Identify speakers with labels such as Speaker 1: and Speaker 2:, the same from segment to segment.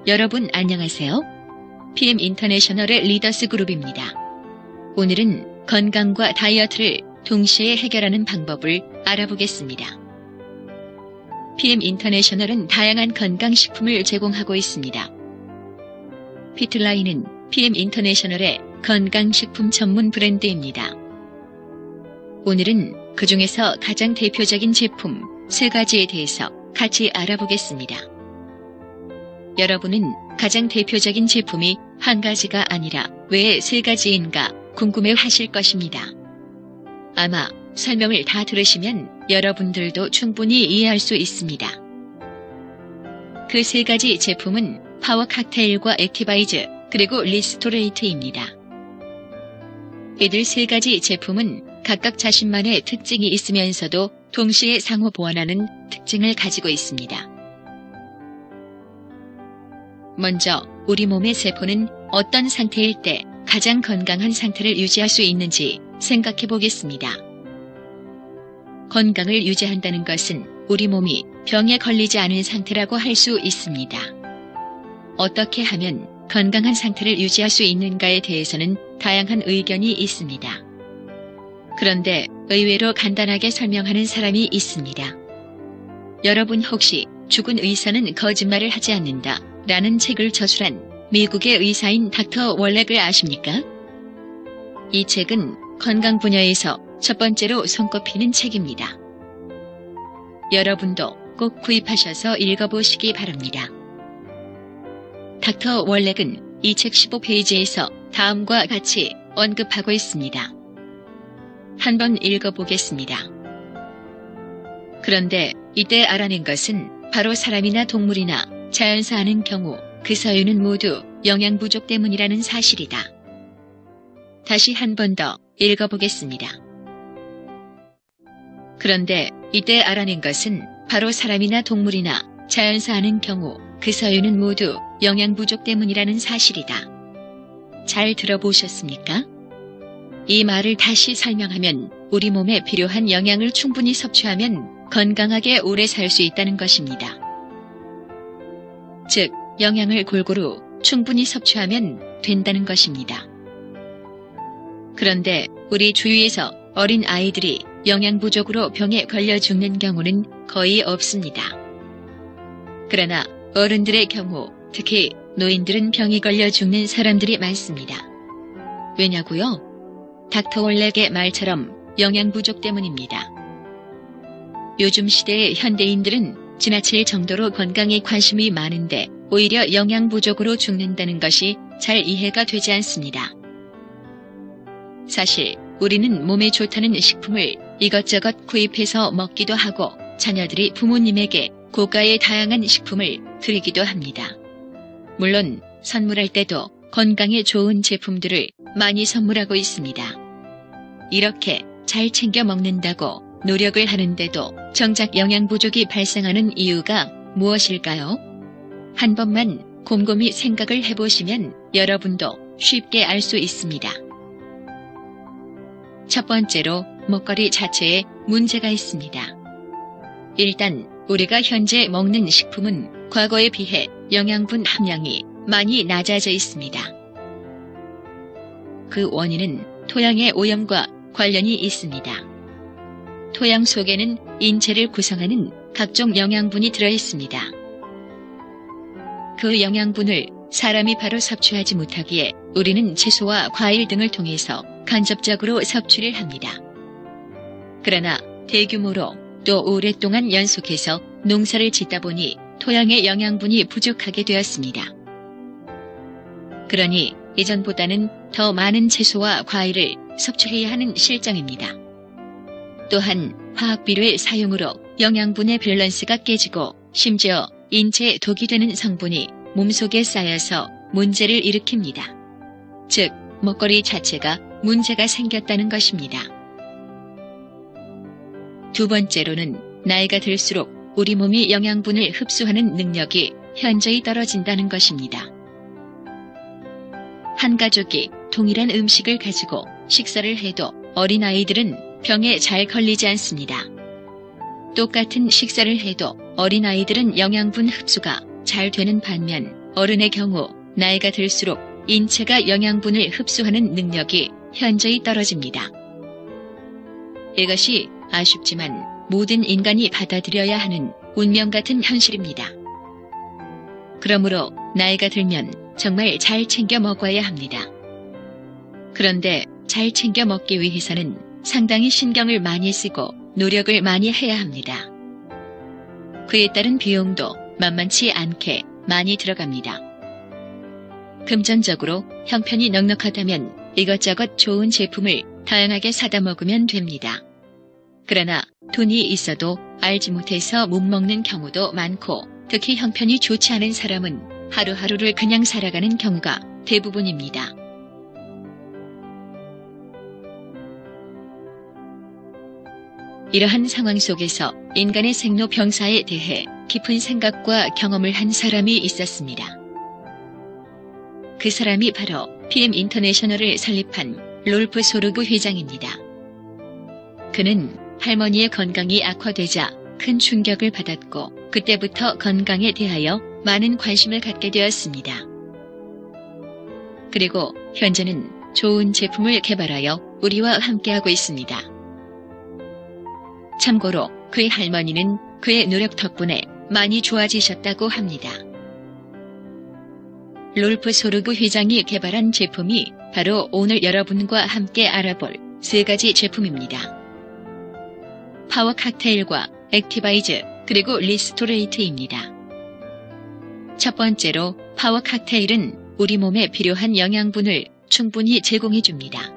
Speaker 1: 여러분 안녕하세요. PM 인터내셔널의 리더스 그룹입니다. 오늘은 건강과 다이어트를 동시에 해결하는 방법을 알아보겠습니다. PM 인터내셔널은 다양한 건강식품을 제공하고 있습니다. 피트라인은 PM 인터내셔널의 건강식품 전문 브랜드입니다. 오늘은 그 중에서 가장 대표적인 제품 3가지에 대해서 같이 알아보겠습니다. 여러분은 가장 대표적인 제품이 한 가지가 아니라 왜 3가지인가 궁금해 하실 것입니다. 아마 설명을 다 들으시면 여러분들도 충분히 이해할 수 있습니다. 그 3가지 제품은 파워 칵테일과 액티바이즈 그리고 리스토레이트입니다. 이들 3가지 제품은 각각 자신만의 특징이 있으면서도 동시에 상호 보완하는 특징을 가지고 있습니다. 먼저 우리 몸의 세포는 어떤 상태일 때 가장 건강한 상태를 유지할 수 있는지 생각해 보겠습니다. 건강을 유지한다는 것은 우리 몸이 병에 걸리지 않은 상태라고 할 수 있습니다. 어떻게 하면 건강한 상태를 유지할 수 있는가에 대해서는 다양한 의견이 있습니다. 그런데 의외로 간단하게 설명하는 사람이 있습니다. 여러분 혹시 죽은 의사는 거짓말을 하지 않는다 라는 책을 저술한 미국의 의사인 닥터 월렉을 아십니까? 이 책은 건강 분야에서 첫 번째로 손꼽히는 책입니다. 여러분도 꼭 구입하셔서 읽어보시기 바랍니다. 닥터 월렉은 이 책 15페이지에서 다음과 같이 언급하고 있습니다. 한번 읽어보겠습니다. 그런데 이때 알아낸 것은 바로 사람이나 동물이나 자연사 하는 경우 그 사유는 모두 영양 부족 때문이라는 사실이다. 다시 한 번 더 읽어보겠습니다. 그런데 이때 알아낸 것은 바로 사람이나 동물이나 자연사 하는 경우 그 사유는 모두 영양 부족 때문이라는 사실이다. 잘 들어보셨습니까? 이 말을 다시 설명하면 우리 몸에 필요한 영양을 충분히 섭취하면 건강하게 오래 살 수 있다는 것입니다. 즉, 영양을 골고루 충분히 섭취하면 된다는 것입니다. 그런데 우리 주위에서 어린 아이들이 영양 부족으로 병에 걸려 죽는 경우는 거의 없습니다. 그러나 어른들의 경우, 특히 노인들은 병이 걸려 죽는 사람들이 많습니다. 왜냐고요? 닥터 월렉의 말처럼 영양 부족 때문입니다. 요즘 시대의 현대인들은 지나칠 정도로 건강에 관심이 많은데 오히려 영양 부족으로 죽는다는 것이 잘 이해가 되지 않습니다. 사실 우리는 몸에 좋다는 식품을 이것저것 구입해서 먹기도 하고 자녀들이 부모님에게 고가의 다양한 식품을 드리기도 합니다. 물론 선물할 때도 건강에 좋은 제품들을 많이 선물하고 있습니다. 이렇게 잘 챙겨 먹는다고 노력을 하는데도 정작 영양 부족이 발생하는 이유가 무엇일까요? 한 번만 곰곰이 생각을 해보시면 여러분도 쉽게 알 수 있습니다. 첫 번째로 먹거리 자체에 문제가 있습니다. 일단 우리가 현재 먹는 식품은 과거에 비해 영양분 함량이 많이 낮아져 있습니다. 그 원인은 토양의 오염과 관련이 있습니다. 토양 속에는 인체를 구성하는 각종 영양분이 들어있습니다. 그 영양분을 사람이 바로 섭취하지 못하기에 우리는 채소와 과일 등을 통해서 간접적으로 섭취를 합니다. 그러나 대규모로 또 오랫동안 연속해서 농사를 짓다 보니 토양의 영양분이 부족하게 되었습니다. 그러니 예전보다는 더 많은 채소와 과일을 섭취해야 하는 실정입니다. 또한 화학비료의 사용으로 영양분의 밸런스가 깨지고 심지어 인체에 독이 되는 성분이 몸속에 쌓여서 문제를 일으킵니다. 즉, 먹거리 자체가 문제가 생겼다는 것입니다. 두 번째로는 나이가 들수록 우리 몸이 영양분을 흡수하는 능력이 현저히 떨어진다는 것입니다. 한 가족이 동일한 음식을 가지고 식사를 해도 어린아이들은 병에 잘 걸리지 않습니다. 똑같은 식사를 해도 어린아이들은 영양분 흡수가 잘 되는 반면 어른의 경우 나이가 들수록 인체가 영양분을 흡수하는 능력이 현저히 떨어집니다. 이것이 아쉽지만 모든 인간이 받아들여야 하는 운명 같은 현실입니다. 그러므로 나이가 들면 정말 잘 챙겨 먹어야 합니다. 그런데 잘 챙겨 먹기 위해서는 상당히 신경을 많이 쓰고 노력을 많이 해야 합니다. 그에 따른 비용도 만만치 않게 많이 들어갑니다. 금전적으로 형편이 넉넉하다면 이것저것 좋은 제품을 다양하게 사다 먹으면 됩니다. 그러나 돈이 있어도 알지 못해서 못 먹는 경우도 많고 특히 형편이 좋지 않은 사람은 하루하루를 그냥 살아가는 경우가 대부분입니다. 이러한 상황 속에서 인간의 생로병사에 대해 깊은 생각과 경험을 한 사람이 있었습니다. 그 사람이 바로 PM 인터내셔널을 설립한 롤프 소르그 회장입니다. 그는 할머니의 건강이 악화되자 큰 충격을 받았고 그때부터 건강에 대하여 많은 관심을 갖게 되었습니다. 그리고 현재는 좋은 제품을 개발하여 우리와 함께하고 있습니다. 참고로 그의 할머니는 그의 노력 덕분에 많이 좋아지셨다고 합니다. 롤프 소르그 회장이 개발한 제품이 바로 오늘 여러분과 함께 알아볼 3가지 제품입니다. 파워 칵테일과 액티바이즈 그리고 리스토레이트입니다. 첫 번째로 파워 칵테일은 우리 몸에 필요한 영양분을 충분히 제공해줍니다.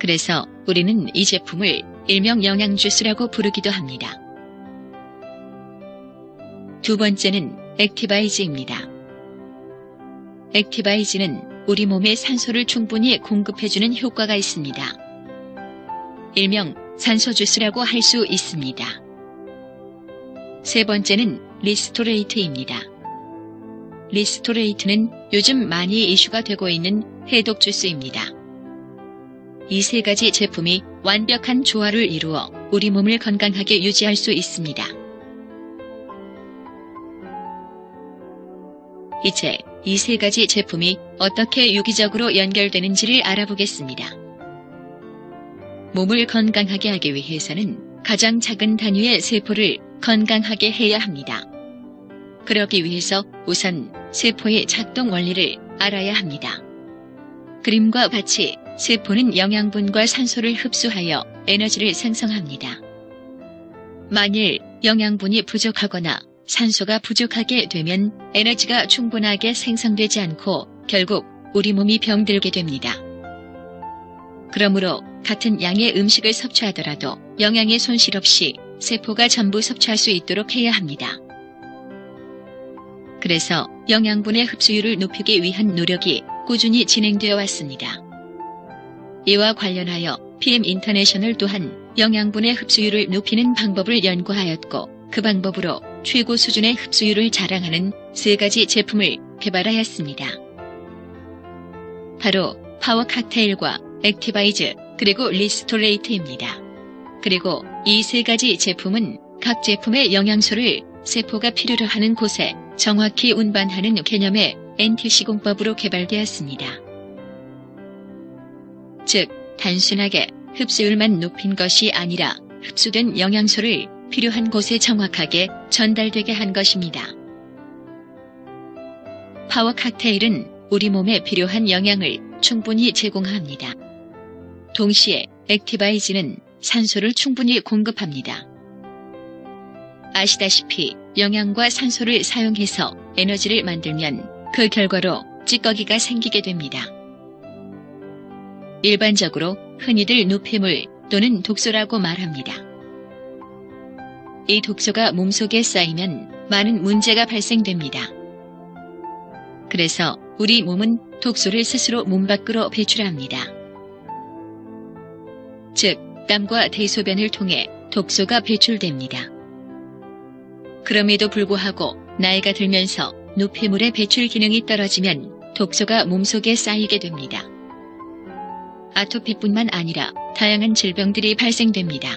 Speaker 1: 그래서 우리는 이 제품을 일명 영양주스라고 부르기도 합니다. 두 번째는 액티바이즈입니다. 액티바이즈는 우리 몸에 산소를 충분히 공급해주는 효과가 있습니다. 일명 산소주스라고 할 수 있습니다. 세 번째는 리스토레이트입니다. 리스토레이트는 요즘 많이 이슈가 되고 있는 해독 주스입니다. 이 3가지 제품이 완벽한 조화를 이루어 우리 몸을 건강하게 유지할 수 있습니다. 이제 이 3가지 제품이 어떻게 유기적으로 연결되는지를 알아보겠습니다. 몸을 건강하게 하기 위해서는 가장 작은 단위의 세포를 건강하게 해야 합니다. 그러기 위해서 우선 세포의 작동 원리를 알아야 합니다. 그림과 같이 세포는 영양분과 산소를 흡수하여 에너지를 생성합니다. 만일 영양분이 부족하거나 산소가 부족하게 되면 에너지가 충분하게 생성되지 않고 결국 우리 몸이 병들게 됩니다. 그러므로 같은 양의 음식을 섭취하더라도 영양의 손실 없이 세포가 전부 섭취할 수 있도록 해야 합니다. 그래서 영양분의 흡수율을 높이기 위한 노력이 꾸준히 진행되어 왔습니다. 이와 관련하여 PM 인터내셔널 또한 영양분의 흡수율을 높이는 방법을 연구하였고 그 방법으로 최고 수준의 흡수율을 자랑하는 3가지 제품을 개발하였습니다. 바로 파워 칵테일과 액티바이즈 그리고 리스토레이트입니다. 그리고 이 3가지 제품은 각 제품의 영양소를 세포가 필요로 하는 곳에 정확히 운반하는 개념의 NT 시공법으로 개발되었습니다. 즉, 단순하게 흡수율만 높인 것이 아니라 흡수된 영양소를 필요한 곳에 정확하게 전달되게 한 것입니다. 파워 칵테일은 우리 몸에 필요한 영양을 충분히 제공합니다. 동시에 액티바이즈는 산소를 충분히 공급합니다. 아시다시피 영양과 산소를 사용해서 에너지를 만들면 그 결과로 찌꺼기가 생기게 됩니다. 일반적으로 흔히들 노폐물 또는 독소라고 말합니다. 이 독소가 몸속에 쌓이면 많은 문제가 발생됩니다. 그래서 우리 몸은 독소를 스스로 몸 밖으로 배출합니다. 즉, 땀과 대소변을 통해 독소가 배출됩니다. 그럼에도 불구하고 나이가 들면서 노폐물의 배출 기능이 떨어지면 독소가 몸속에 쌓이게 됩니다. 아토피뿐만 아니라 다양한 질병들이 발생됩니다.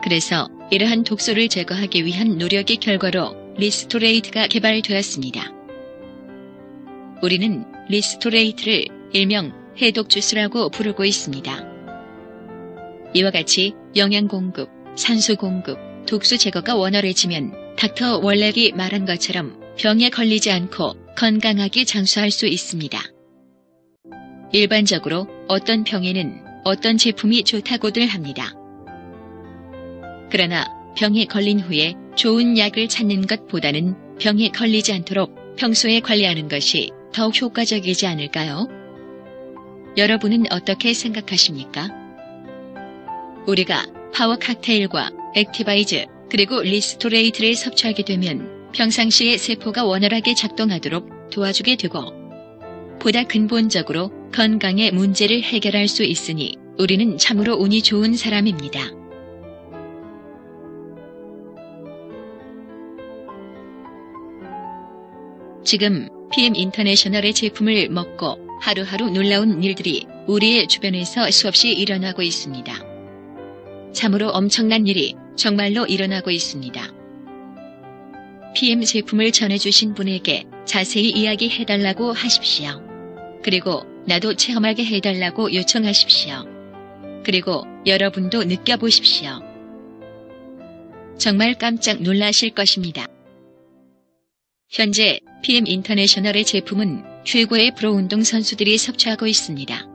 Speaker 1: 그래서 이러한 독소를 제거하기 위한 노력의 결과로 리스토레이트가 개발되었습니다. 우리는 리스토레이트를 일명 해독 주스라고 부르고 있습니다. 이와 같이 영양 공급, 산소 공급, 독소 제거가 원활해지면 닥터 월렉이 말한 것처럼 병에 걸리지 않고 건강하게 장수할 수 있습니다. 일반적으로 어떤 병에는 어떤 제품이 좋다고들 합니다. 그러나 병에 걸린 후에 좋은 약을 찾는 것보다는 병에 걸리지 않도록 평소에 관리하는 것이 더욱 효과적이지 않을까요? 여러분은 어떻게 생각하십니까? 우리가 파워 칵테일과 액티바이즈 그리고 리스토레이트를 섭취하게 되면 평상시에 세포가 원활하게 작동하도록 도와주게 되고 보다 근본적으로 건강의 문제를 해결할 수 있으니 우리는 참으로 운이 좋은 사람입니다. 지금 PM 인터내셔널의 제품을 먹고 하루하루 놀라운 일들이 우리의 주변에서 수없이 일어나고 있습니다. 참으로 엄청난 일이 정말로 일어나고 있습니다. PM 제품을 전해주신 분에게 자세히 이야기해달라고 하십시오. 그리고 나도 체험하게 해달라고 요청하십시오. 그리고 여러분도 느껴보십시오. 정말 깜짝 놀라실 것입니다. 현재 PM 인터내셔널의 제품은 최고의 프로 운동 선수들이 섭취하고 있습니다.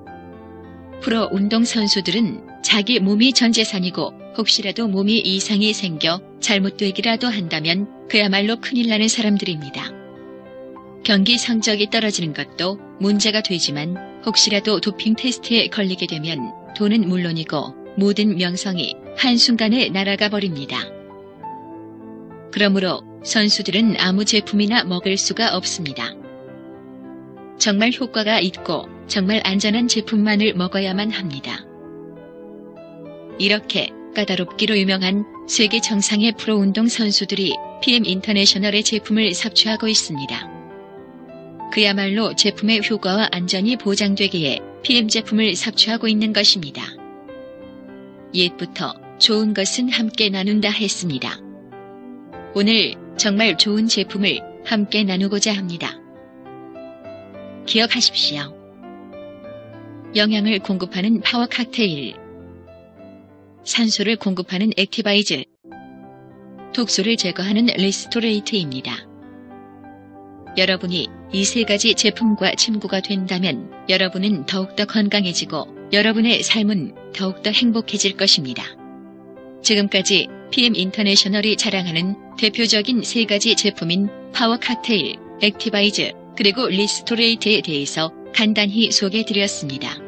Speaker 1: 프로 운동 선수들은 자기 몸이 전 재산이고 혹시라도 몸이 이상이 생겨 잘못되기라도 한다면 그야말로 큰일 나는 사람들입니다. 경기 성적이 떨어지는 것도 문제가 되지만 혹시라도 도핑 테스트에 걸리게 되면 돈은 물론이고 모든 명성이 한순간에 날아가 버립니다. 그러므로 선수들은 아무 제품이나 먹을 수가 없습니다. 정말 효과가 있고 정말 안전한 제품만을 먹어야만 합니다. 이렇게 까다롭기로 유명한 세계 정상의 프로 운동 선수들이 PM 인터내셔널의 제품을 섭취하고 있습니다. 그야말로 제품의 효과와 안전이 보장되기에 PM 제품을 섭취하고 있는 것입니다. 옛부터 좋은 것은 함께 나눈다 했습니다. 오늘 정말 좋은 제품을 함께 나누고자 합니다. 기억하십시오. 영양을 공급하는 파워 칵테일, 산소를 공급하는 액티바이즈, 독소를 제거하는 리스토레이트입니다. 여러분이 이 세 가지 제품과 친구가 된다면 여러분은 더욱더 건강해지고 여러분의 삶은 더욱더 행복해질 것입니다. 지금까지 PM 인터내셔널이 자랑하는 대표적인 세 가지 제품인 파워 칵테일, 액티바이즈, 그리고 리스토레이트에 대해서 간단히 소개해드렸습니다.